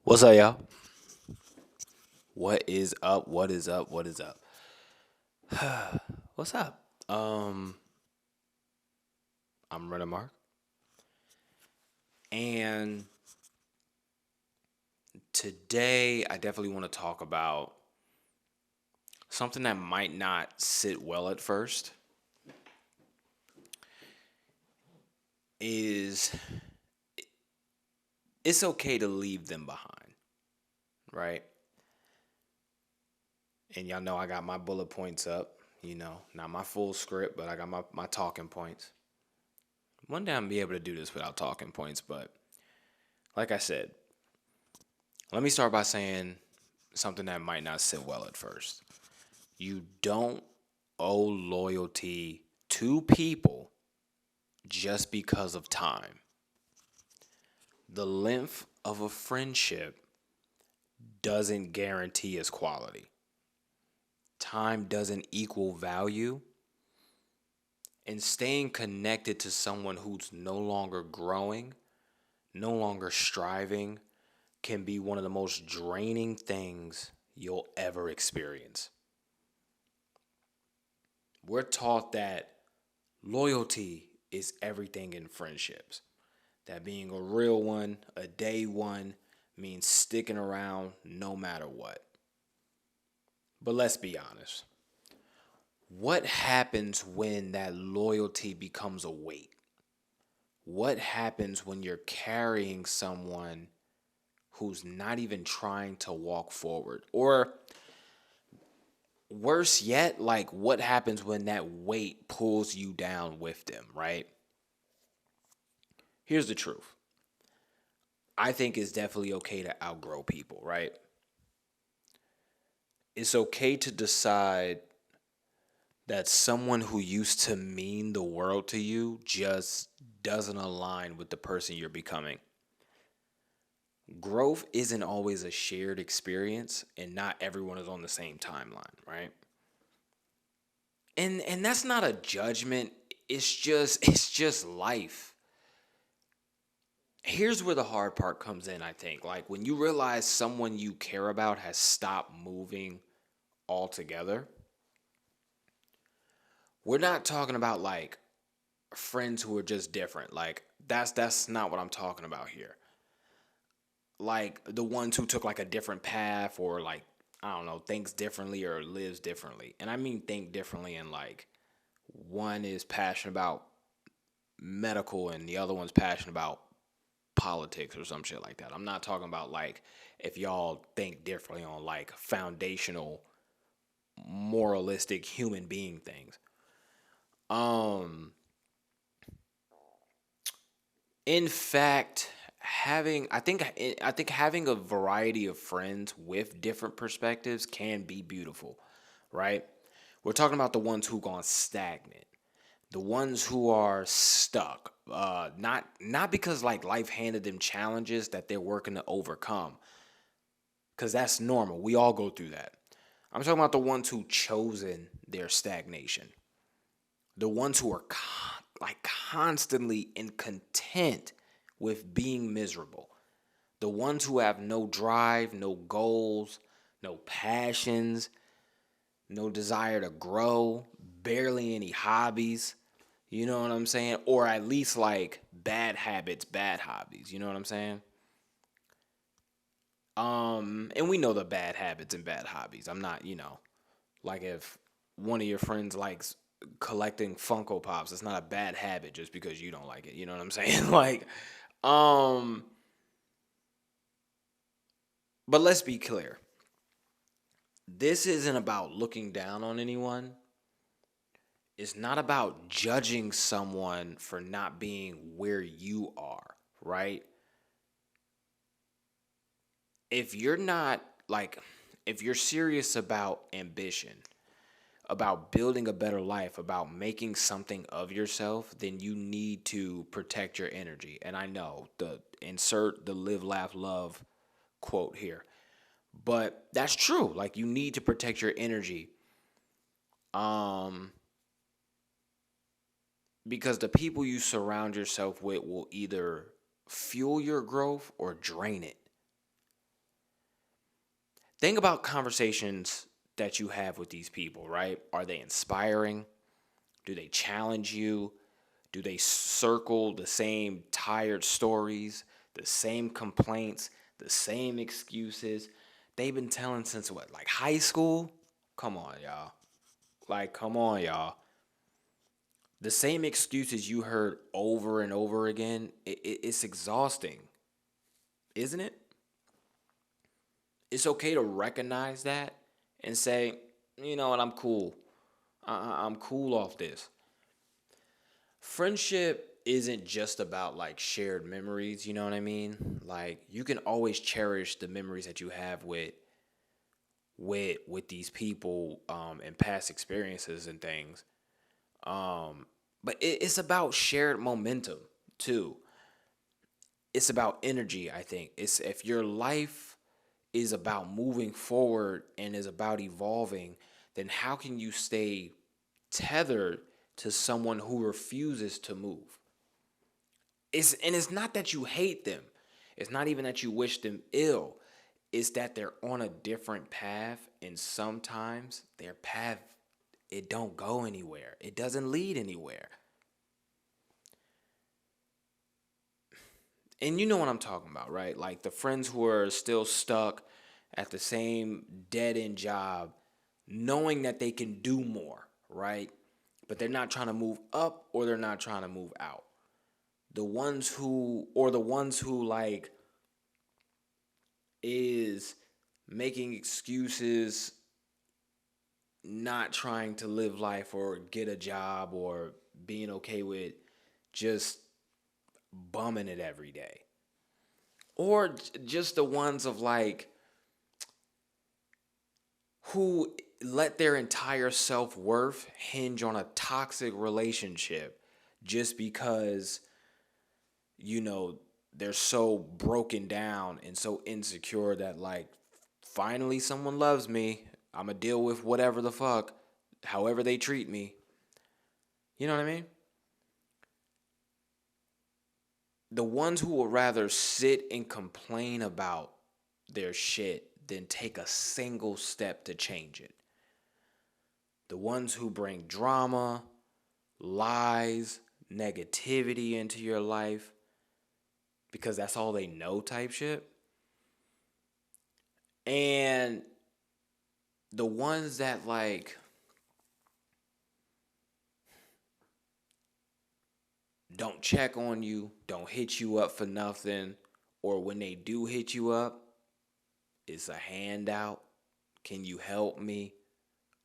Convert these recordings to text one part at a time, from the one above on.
What's up, y'all? What is up? What is up? What is up? What's up? I'm RenaMarq, and today I definitely want to talk about something that might not sit well at first. Is it's okay to leave them behind, right? And y'all know I got my bullet points up. Not my full script, but I got my talking points. One day I'm gonna be able to do this without talking points, but like I said, let me start by saying something that might not sit well at first. You don't owe loyalty to people just because of time. The length of a friendship doesn't guarantee its quality. Time doesn't equal value, and staying connected to someone who's no longer growing, no longer striving, can be one of the most draining things you'll ever experience. We're taught that loyalty is everything in friendships. That being a real one, a day one, means sticking around no matter what. But let's be honest. What happens when that loyalty becomes a weight? What happens when you're carrying someone who's not even trying to walk forward? Or worse yet, like what happens when that weight pulls you down with them, right? Here's the truth. I think it's definitely okay to outgrow people, right? It's okay to decide that someone who used to mean the world to you just doesn't align with the person you're becoming. Growth isn't always a shared experience, and not everyone is on the same timeline, right? And that's not a judgment. It's just life. Here's where the hard part comes in, I think. Like when you realize someone you care about has stopped moving altogether. We're not talking about like friends who are just different. Like that's not what I'm talking about here. Like the ones who took like a different path, or like I don't know, thinks differently or lives differently. And I mean think differently in like one is passionate about medical and the other one's passionate about politics or some shit like that. I'm not talking about like if y'all think differently on like foundational moralistic human being things. Um in fact, having I think having a variety of friends with different perspectives can be beautiful, right? We're talking about the ones who gone stagnant, the ones who are stuck, not because like life handed them challenges that they're working to overcome, because that's normal. We all go through that. I'm talking about the ones who chosen their stagnation, the ones who are like constantly in content with being miserable, the ones who have no drive, no goals, no passions, no desire to grow, barely any hobbies. You know what I'm saying? Or at least like bad habits, bad hobbies. You know what I'm saying? And we know the bad habits and bad hobbies. I'm not, like if one of your friends likes collecting Funko Pops, it's not a bad habit just because you don't like it. You know what I'm saying? Like, um, but let's be clear. This isn't about looking down on anyone. It's not about judging someone for not being where you are, right? If you're not like if you're serious about ambition, about building a better life, about making something of yourself, then you need to protect your energy. And I know the insert the live, laugh, love quote here. But that's true. Like you need to protect your energy. Um because the people you surround yourself with will either fuel your growth or drain it. Think about conversations that you have with these people, right? Are they inspiring? Do they challenge you? Do they circle the same tired stories, the same complaints, the same excuses they've been telling since what, like high school? Come on, y'all. Like, come on, y'all. The same excuses you heard over and over again, it's exhausting, isn't it? It's okay to recognize that and say, you know what, I'm cool. I'm cool off this. Friendship isn't just about like shared memories, you know what I mean? Like you can always cherish the memories that you have with these people and past experiences and things. But it's about shared momentum too. It's about energy, I think. It's if your life is about moving forward and is about evolving, then how can you stay tethered to someone who refuses to move? It's not that you hate them. It's not even that you wish them ill. It's that they're on a different path, and sometimes their path, it don't go anywhere. It doesn't lead anywhere. And you know what I'm talking about, right? Like the friends who are still stuck at the same dead end job, knowing that they can do more, right? But they're not trying to move up or they're not trying to move out. The ones who like is making excuses, not trying to live life or get a job or being okay with just bumming it every day. Or just the ones of like who let their entire self-worth hinge on a toxic relationship just because you know they're so broken down and so insecure that like finally someone loves me. I'm gonna deal with whatever the fuck, however they treat me. You know what I mean? The ones who will rather sit and complain about their shit than take a single step to change it. The ones who bring drama, lies, negativity into your life because that's all they know type shit. And the ones that like don't check on you, don't hit you up for nothing, or when they do hit you up, it's a handout. Can you help me?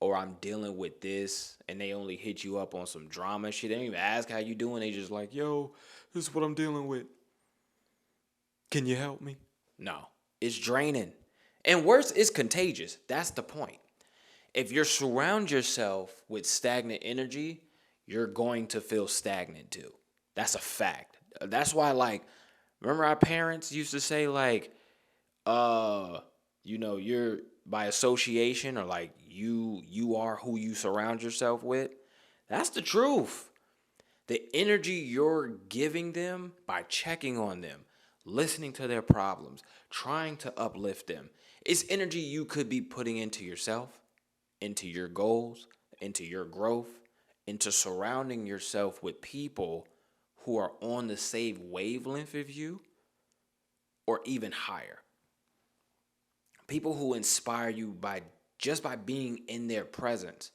Or I'm dealing with this, and they only hit you up on some drama shit. They don't even ask how you doing. They just like, yo, this is what I'm dealing with. Can you help me? No, it's draining. And worse, it's contagious. That's the point. If you surround yourself with stagnant energy, you're going to feel stagnant too. That's a fact. That's why, like, remember our parents used to say, like, you're by association or like you are who you surround yourself with. That's the truth. The energy you're giving them by checking on them, listening to their problems, trying to uplift them, it's energy you could be putting into yourself, into your goals, into your growth, into surrounding yourself with people who are on the same wavelength of you or even higher. People who inspire you by just by being in their presence.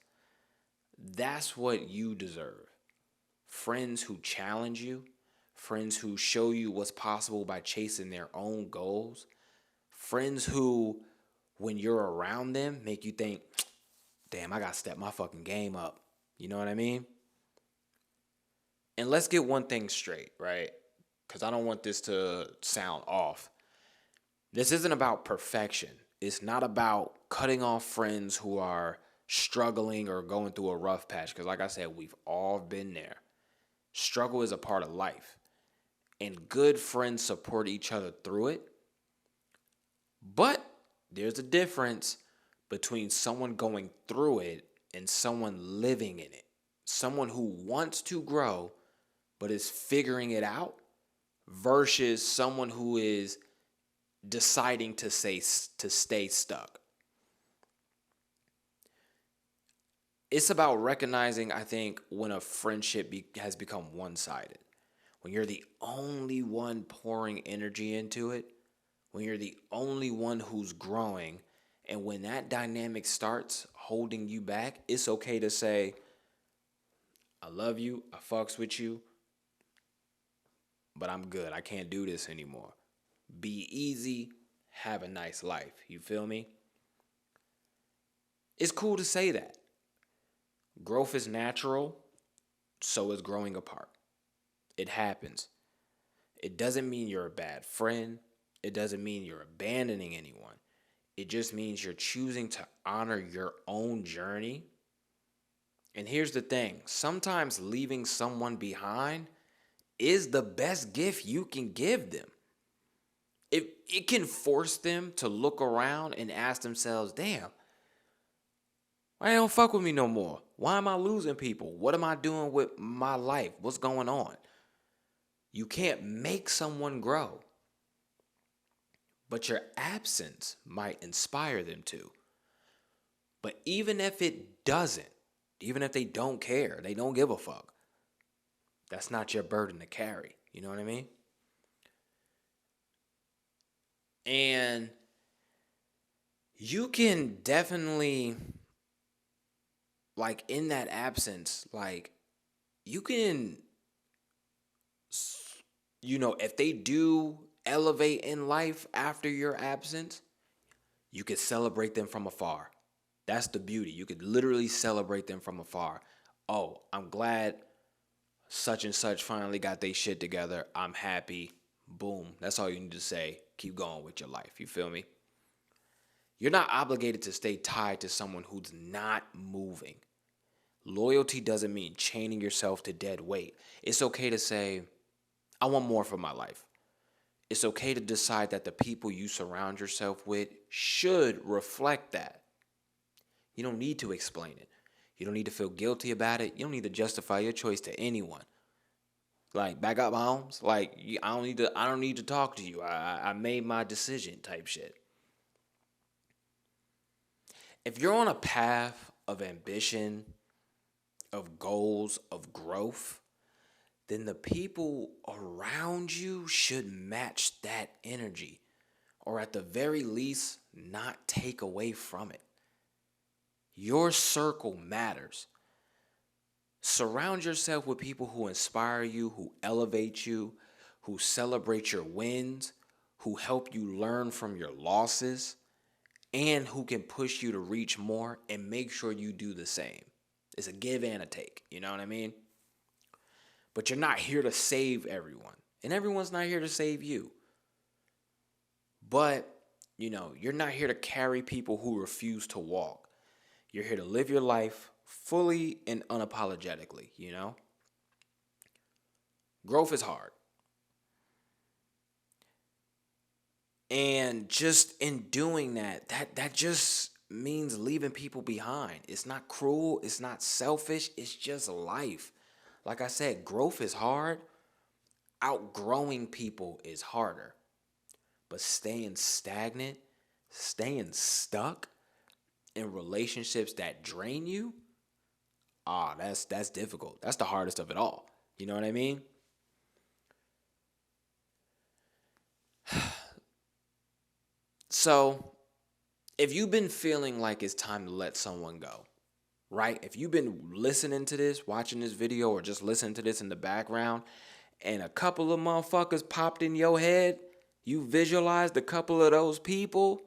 That's what you deserve. Friends who challenge you, friends who show you what's possible by chasing their own goals, friends who, when you're around them, make you think, damn, I gotta step my fucking game up. You know what I mean? And let's get one thing straight, right? Because I don't want this to sound off. This isn't about perfection. It's not about cutting off friends who are struggling or going through a rough patch. Because, like I said, we've all been there. Struggle is a part of life. And good friends support each other through it. But there's a difference between someone going through it and someone living in it. Someone who wants to grow but is figuring it out versus someone who is deciding to stay stuck. It's about recognizing, I think, when a friendship has become one-sided. When you're the only one pouring energy into it, when you're the only one who's growing, and when that dynamic starts holding you back, it's okay to say, I love you, I fucks with you, but I'm good. I can't do this anymore. Be easy, have a nice life. You feel me? It's cool to say that. Growth is natural, so is growing apart. It happens. It doesn't mean you're a bad friend. It doesn't mean you're abandoning anyone. It just means you're choosing to honor your own journey. And here's the thing, sometimes leaving someone behind is the best gift you can give them. It can force them to look around and ask themselves, damn, why they don't fuck with me no more? Why am I losing people? What am I doing with my life? What's going on? You can't make someone grow, but your absence might inspire them to. But even if it doesn't, even if they don't care, they don't give a fuck, that's not your burden to carry. You know what I mean? And you can definitely, like, in that absence, like, you can, if they do elevate in life after your absence, you could celebrate them from afar. That's the beauty. You could literally celebrate them from afar. Oh, I'm glad such and such finally got their shit together. I'm happy. Boom. That's all you need to say. Keep going with your life. You feel me? You're not obligated to stay tied to someone who's not moving. Loyalty doesn't mean chaining yourself to dead weight. It's okay to say, I want more for my life. It's okay to decide that the people you surround yourself with should reflect that. You don't need to explain it. You don't need to feel guilty about it. You don't need to justify your choice to anyone. Like, back up, Holmes. Like, I don't need to talk to you. I made my decision type shit. If you're on a path of ambition, of goals, of growth, then the people around you should match that energy, or at the very least, not take away from it. Your circle matters. Surround yourself with people who inspire you, who elevate you, who celebrate your wins, who help you learn from your losses, and who can push you to reach more and make sure you do the same. It's a give and a take, you know what I mean? But you're not here to save everyone, and everyone's not here to save you. But, you're not here to carry people who refuse to walk. You're here to live your life fully and unapologetically, Growth is hard. And just in doing that just means leaving people behind. It's not cruel, it's not selfish, it's just life. Like I said, growth is hard. Outgrowing people is harder. But staying stagnant, staying stuck in relationships that drain you, that's difficult. That's the hardest of it all. You know what I mean? So, if you've been feeling like it's time to let someone go, right? If you've been listening to this, watching this video, or just listening to this in the background, and a couple of motherfuckers popped in your head, you visualized a couple of those people.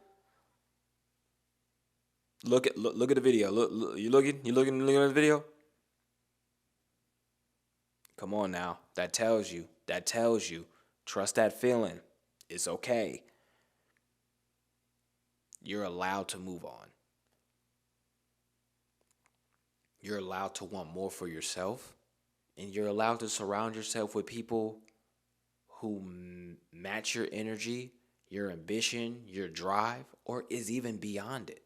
Look at the video. Look, you looking at the video? Come on now. That tells you. Trust that feeling. It's okay. You're allowed to move on. You're allowed to want more for yourself, and you're allowed to surround yourself with people who match your energy, your ambition, your drive, or is even beyond it.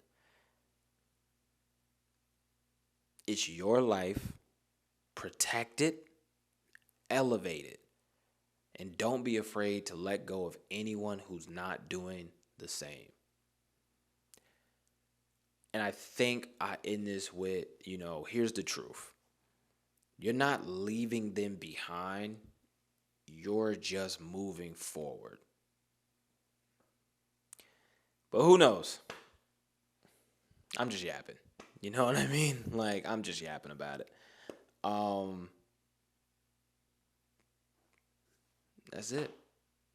It's your life. Protect it, elevate it, and don't be afraid to let go of anyone who's not doing the same. And I think I end this with, here's the truth. You're not leaving them behind. You're just moving forward. But who knows? I'm just yapping. You know what I mean? Like, I'm just yapping about it. Um, that's it.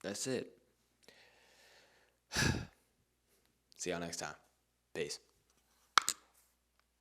That's it. See y'all next time. Peace.